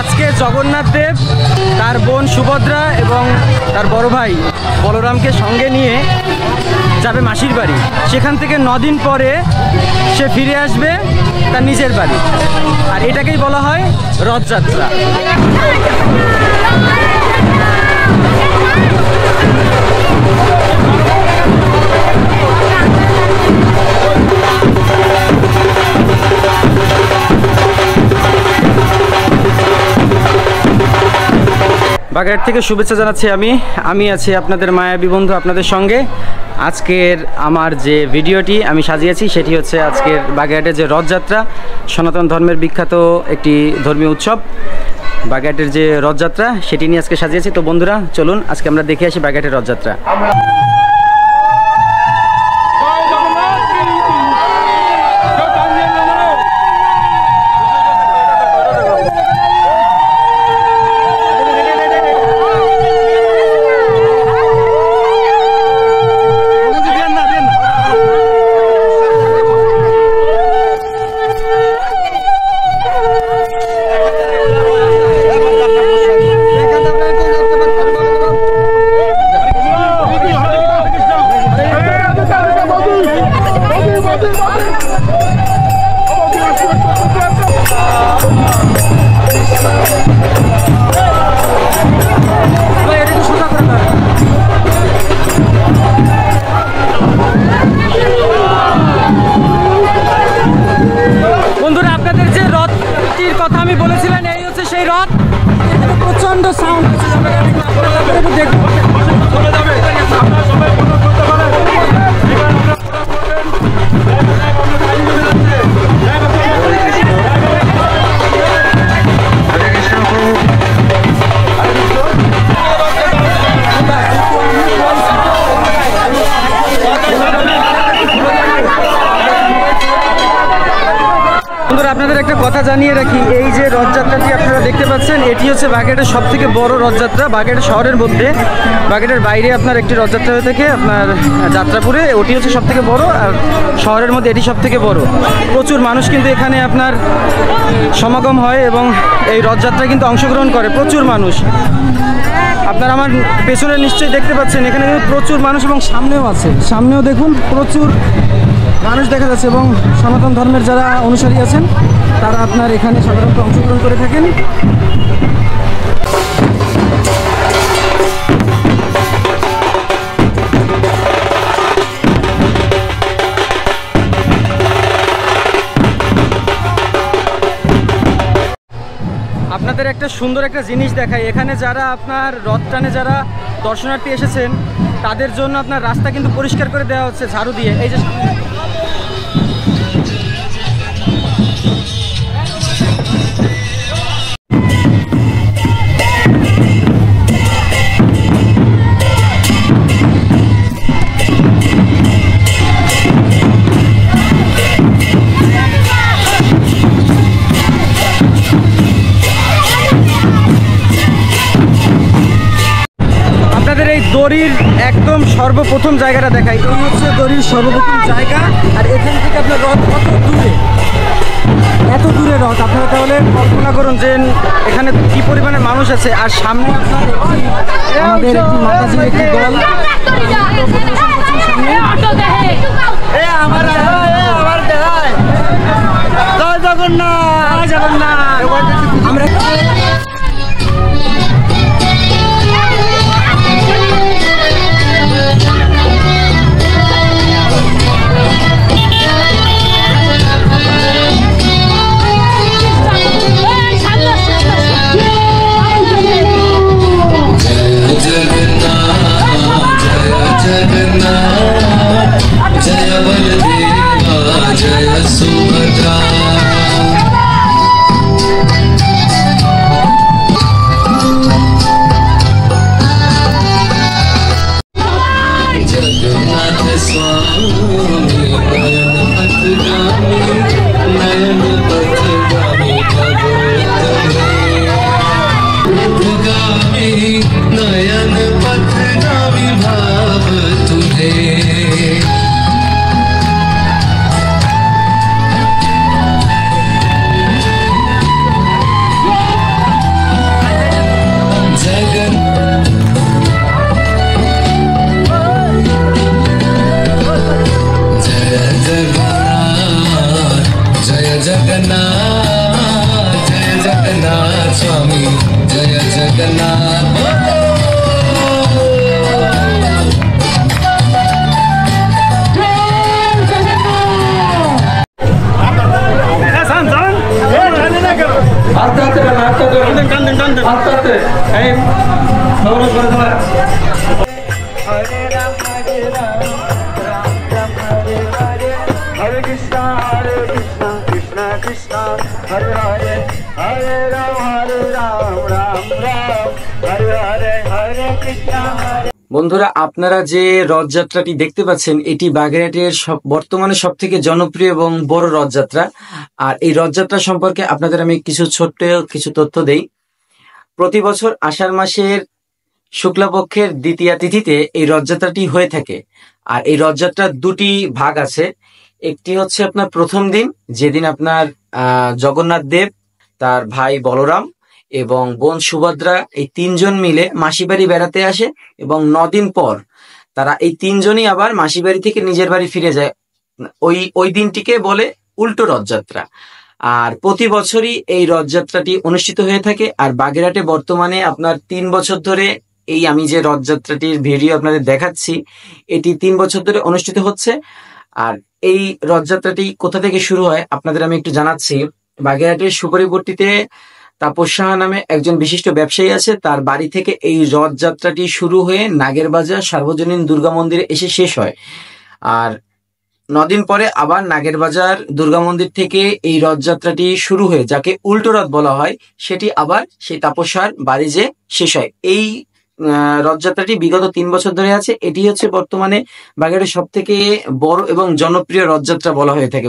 আজকে জগন্নাথ দেব তার বোন সুভদ্রা এবং তার বড় ভাই বলরামকে সঙ্গে নিয়ে যাবে মাসির বাড়ি। সেখান থেকে 9 দিন পরে সে ফিরে আসবে তার নিজের বাড়ি, আর এটাকেই বলা হয় রথযাত্রা। বাগেরহাট থেকে শুভেচ্ছা জানাচ্ছি। আমি আছি আপনাদের মায়াবী বন্ধু আপনাদের সঙ্গে। আজকের আমার যে ভিডিওটি আমি সাজিয়েছি সেটি হচ্ছে আজকের বাগেরহাটের যে রথযাত্রা, সনাতন ধর্মের বিখ্যাত একটি ধর্মীয় উৎসব বাগেরহাটের যে রথযাত্রা সেটি নিয়ে আজকে সাজিয়েছি। তো বন্ধুরা চলুন আজকে আমরা দেখে আসি বাগেরহাটের রথযাত্রা। প্রচন্ড সাউন্ড আপনাদের একটা কথা জানিয়ে রাখি, এই যে রথযাত্রাটি আপনারা দেখতে পাচ্ছেন এটি হচ্ছে বাগেরহাটের সবথেকে বড় রথযাত্রা। বাগেরহাট শহরের মধ্যে, বাগেরহাটের বাইরে আপনার একটি রথযাত্রা হয়ে থাকে আপনার যাত্রাপুরে, ওটি হচ্ছে সবথেকে বড়, আর শহরের মধ্যে এটি সবথেকে বড়। প্রচুর মানুষ কিন্তু এখানে আপনার সমাগম হয় এবং এই রথযাত্রায় কিন্তু অংশগ্রহণ করে প্রচুর মানুষ। আপনারা আমার পেছনে নিশ্চয়ই দেখতে পাচ্ছেন এখানে কিন্তু প্রচুর মানুষ, এবং সামনেও দেখুন প্রচুর মানুষ দেখা যাচ্ছে, এবং সনাতন ধর্মের যারা অনুসারী আছেন তারা আপনার এখানে সাধারণত অংশগ্রহণ করে থাকেন। আপনাদের একটা সুন্দর একটা জিনিস দেখাই, এখানে যারা আপনার রথ টানে যারা দর্শনার্থী এসেছেন তাদের জন্য আপনার রাস্তা কিন্তু পরিষ্কার করে দেওয়া হচ্ছে ঝাড়ু দিয়ে। এই যে দড়ির একদম সর্বপ্রথম জায়গাটা দেখাই, এই হচ্ছে দড়ির সর্বপ্রথম জায়গা। আর এখান থেকে আপনার রথ এত দূরে রথ, আপনারা তাহলে কল্পনা করুন যে এখানে কি পরিমাণে মানুষ আছে। আর সামনে আমাদের একটি মাতাজির একটি দল আমরা स्वामी जय जगन्नाथ বন্ধুরা, আপনারা যে রথযাত্রাটি দেখতে পাচ্ছেন এটি বাগেরহাটের বর্তমানে সব থেকে জনপ্রিয় এবং বড় রথযাত্রা। আর এই রথযাত্রা সম্পর্কে আপনাদের আমি কিছু তথ্য দেই। প্রতি বছর আষাঢ় মাসের শুক্লাপক্ষের দ্বিতীয়া তিথিতে এই রথযাত্রাটি হয়ে থাকে। আর এই রথযাত্রার দুটি ভাগ আছে। একটি হচ্ছে আপনার প্রথম দিন, যেদিন আপনার জগন্নাথ দেব, তার ভাই বলরাম এবং বোন সুভদ্রা এই তিনজন মিলে মাসিবাড়ি বেড়াতে আসে এবং 9 দিন পর তারা এই তিনজনই আবার মাসিবাড়ি থেকে নিজের বাড়ি ফিরে যায়। ওই দিনটিকে বলে উল্টো রথযাত্রা। আর প্রতি বছরই এই রথযাত্রাটি অনুষ্ঠিত হয়ে থাকে। আর বাগেরহাটে বর্তমানে আপনার 3 বছর ধরে এই আমি যে রথযাত্রাটির ভিডিও আপনাদের দেখাচ্ছি এটি 3 বছর ধরে অনুষ্ঠিত হচ্ছে। আর এই রথযাত্রাটি কোথা থেকে শুরু হয় আপনাদের আমি একটু জানাচ্ছি। বাগেরহাটের সুপারিপট্টিতে তাপস সাহা নামে একজন বিশিষ্ট ব্যবসায়ী আছে, তার বাড়ি থেকে এই রথযাত্রাটি শুরু হয়ে নাগেরবাজার সার্বজনীন দুর্গা মন্দিরে এসে শেষ হয়। আর 9 দিন পরে আবার নাগেরবাজার দুর্গা মন্দির থেকে এই রথযাত্রাটি শুরু হয়ে, যাকে উল্টো রথ বলা হয়, সেটি আবার সেই তাপস সাহার বাড়ি যে শেষ হয়। এই রথযাত্রাটি বিগত 3 বছর ধরে আছে। এটি হচ্ছে বর্তমানে বাগেরহাটের সব থেকে বড় এবং জনপ্রিয় রথযাত্রা বলা হয়ে থাকে।